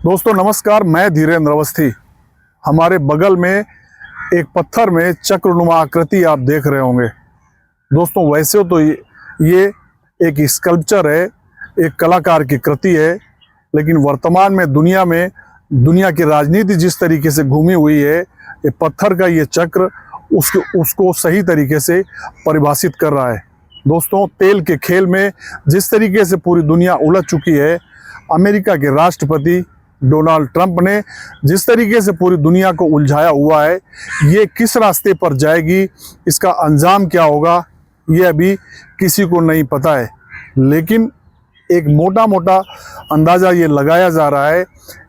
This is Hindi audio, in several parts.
दोस्तों नमस्कार, मैं धीरेन्द्र अवस्थी। हमारे बगल में एक पत्थर में चक्रनुमा आकृति आप देख रहे होंगे। दोस्तों वैसे तो ये एक स्कल्पचर है, एक कलाकार की कृति है, लेकिन वर्तमान में दुनिया की राजनीति जिस तरीके से घूमी हुई है, ये पत्थर का ये चक्र उसको सही तरीके से परिभाषित कर रहा है। दोस्तों तेल के खेल में जिस तरीके से पूरी दुनिया उलझ चुकी है, अमेरिका के राष्ट्रपति डोनाल्ड ट्रंप ने जिस तरीके से पूरी दुनिया को उलझाया हुआ है, ये किस रास्ते पर जाएगी, इसका अंजाम क्या होगा, ये अभी किसी को नहीं पता है। लेकिन एक मोटा अंदाज़ा ये लगाया जा रहा है,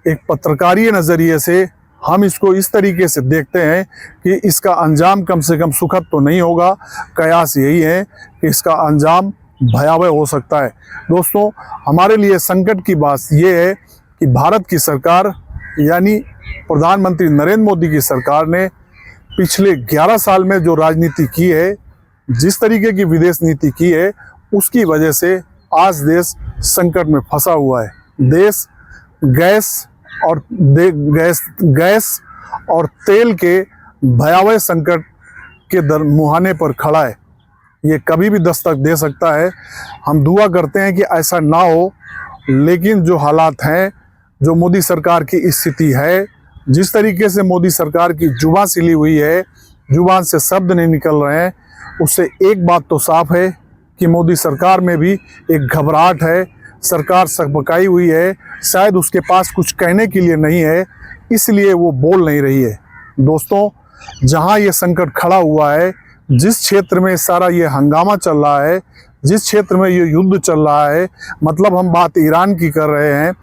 एक पत्रकारीय नज़रिए से हम इसको इस तरीके से देखते हैं कि इसका अंजाम कम से कम सुखद तो नहीं होगा। कयास यही है कि इसका अंजाम भयावह हो सकता है। दोस्तों हमारे लिए संकट की बात ये है कि भारत की सरकार यानी प्रधानमंत्री नरेंद्र मोदी की सरकार ने पिछले 11 साल में जो राजनीति की है, जिस तरीके की विदेश नीति की है, उसकी वजह से आज देश संकट में फंसा हुआ है। देश गैस और तेल के भयावह संकट के मुहाने पर खड़ा है। ये कभी भी दस्तक दे सकता है। हम दुआ करते हैं कि ऐसा ना हो, लेकिन जो हालात हैं, जो मोदी सरकार की स्थिति है, जिस तरीके से मोदी सरकार की जुबान सिली हुई है, जुबान से शब्द नहीं निकल रहे हैं, उससे एक बात तो साफ है कि मोदी सरकार में भी एक घबराहट है। सरकार सकबकाई हुई है, शायद उसके पास कुछ कहने के लिए नहीं है, इसलिए वो बोल नहीं रही है। दोस्तों जहाँ ये संकट खड़ा हुआ है, जिस क्षेत्र में सारा ये हंगामा चल रहा है, जिस क्षेत्र में ये युद्ध चल रहा है, मतलब हम बात ईरान की कर रहे हैं,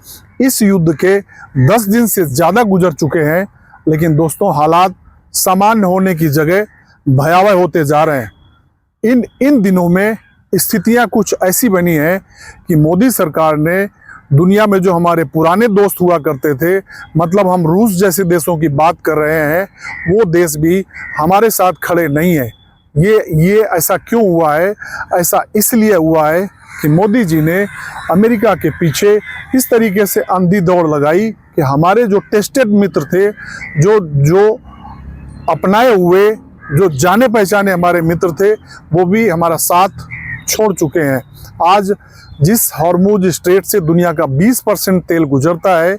इस युद्ध के 10 दिन से ज़्यादा गुजर चुके हैं, लेकिन दोस्तों हालात सामान्य होने की जगह भयावह होते जा रहे हैं। इन दिनों में स्थितियां कुछ ऐसी बनी है कि मोदी सरकार ने दुनिया में जो हमारे पुराने दोस्त हुआ करते थे, मतलब हम रूस जैसे देशों की बात कर रहे हैं, वो देश भी हमारे साथ खड़े नहीं है। ये ऐसा क्यों हुआ है? ऐसा इसलिए हुआ है कि मोदी जी ने अमेरिका के पीछे इस तरीके से अंधी दौड़ लगाई कि हमारे जो टेस्टेड मित्र थे, जो अपनाए हुए, जो जाने पहचाने हमारे मित्र थे, वो भी हमारा साथ छोड़ चुके हैं। आज जिस हॉर्मुज स्ट्रेट से दुनिया का 20% तेल गुजरता है,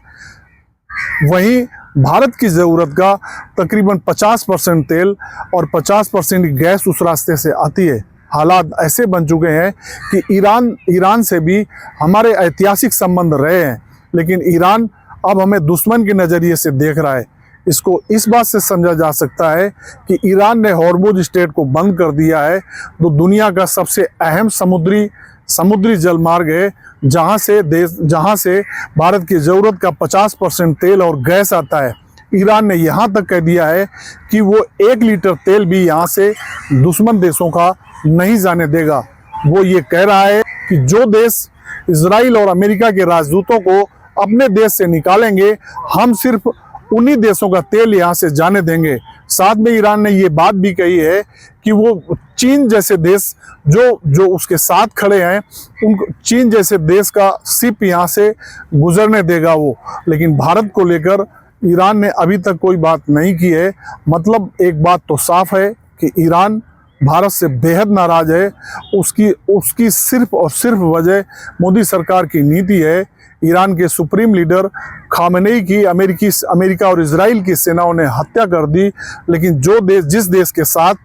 वहीं भारत की ज़रूरत का तकरीबन 50% तेल और 50% गैस उस रास्ते से आती है। हालात ऐसे बन चुके हैं कि ईरान से भी हमारे ऐतिहासिक संबंध रहे हैं, लेकिन ईरान अब हमें दुश्मन के नज़रिए से देख रहा है। इसको इस बात से समझा जा सकता है कि ईरान ने हॉर्मुज स्ट्रेट को बंद कर दिया है, तो दुनिया का सबसे अहम समुद्री जलमार्ग है, जहां से भारत की ज़रूरत का 50% तेल और गैस आता है। ईरान ने यहाँ तक कह दिया है कि वो 1 लीटर तेल भी यहाँ से दुश्मन देशों का नहीं जाने देगा। वो ये कह रहा है कि जो देश इजराइल और अमेरिका के राजदूतों को अपने देश से निकालेंगे, हम सिर्फ उन्हीं देशों का तेल यहाँ से जाने देंगे। साथ में ईरान ने ये बात भी कही है कि वो चीन जैसे देश जो उसके साथ खड़े हैं, उन चीन जैसे देश का सिप यहाँ से गुजरने देगा वो। लेकिन भारत को लेकर ईरान ने अभी तक कोई बात नहीं की है। मतलब एक बात तो साफ है कि ईरान भारत से बेहद नाराज है। उसकी सिर्फ और सिर्फ वजह मोदी सरकार की नीति है। ईरान के सुप्रीम लीडर खामेनेई की अमेरिका और इजराइल की सेनाओं ने हत्या कर दी, लेकिन जिस देश के साथ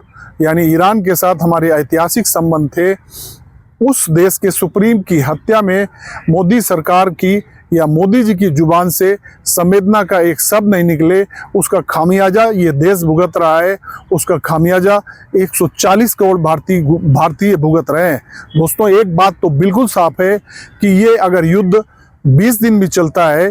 यानी ईरान के साथ हमारे ऐतिहासिक संबंध थे, उस देश के सुप्रीम की हत्या में मोदी सरकार की या मोदी जी की जुबान से संवेदना का एक शब्द नहीं निकले। उसका खामियाजा ये देश भुगत रहा है। उसका खामियाजा 140 करोड़ भारतीय भुगत रहे हैं। दोस्तों एक बात तो बिल्कुल साफ है कि ये अगर युद्ध 20 दिन भी चलता है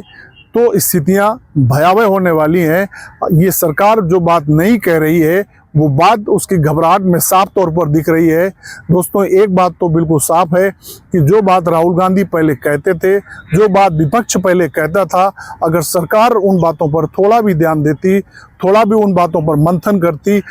तो स्थितियां भयावह होने वाली हैं। ये सरकार जो बात नहीं कह रही है, वो बात उसकी घबराहट में साफ तौर पर दिख रही है। दोस्तों एक बात तो बिल्कुल साफ है कि जो बात राहुल गांधी पहले कहते थे, जो बात विपक्ष पहले कहता था, अगर सरकार उन बातों पर थोड़ा भी ध्यान देती, थोड़ा भी उन बातों पर मंथन करती,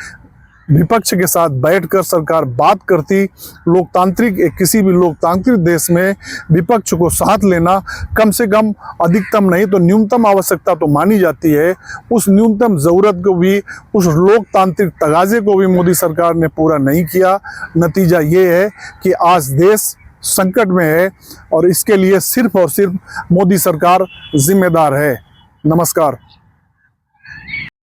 विपक्ष के साथ बैठकर सरकार बात करती। लोकतांत्रिक किसी भी लोकतांत्रिक देश में विपक्ष को साथ लेना कम से कम अधिकतम नहीं तो न्यूनतम आवश्यकता तो मानी जाती है। उस न्यूनतम ज़रूरत को भी, उस लोकतांत्रिक तगाजे को भी मोदी सरकार ने पूरा नहीं किया। नतीजा ये है कि आज देश संकट में है और इसके लिए सिर्फ और सिर्फ मोदी सरकार जिम्मेदार है। नमस्कार।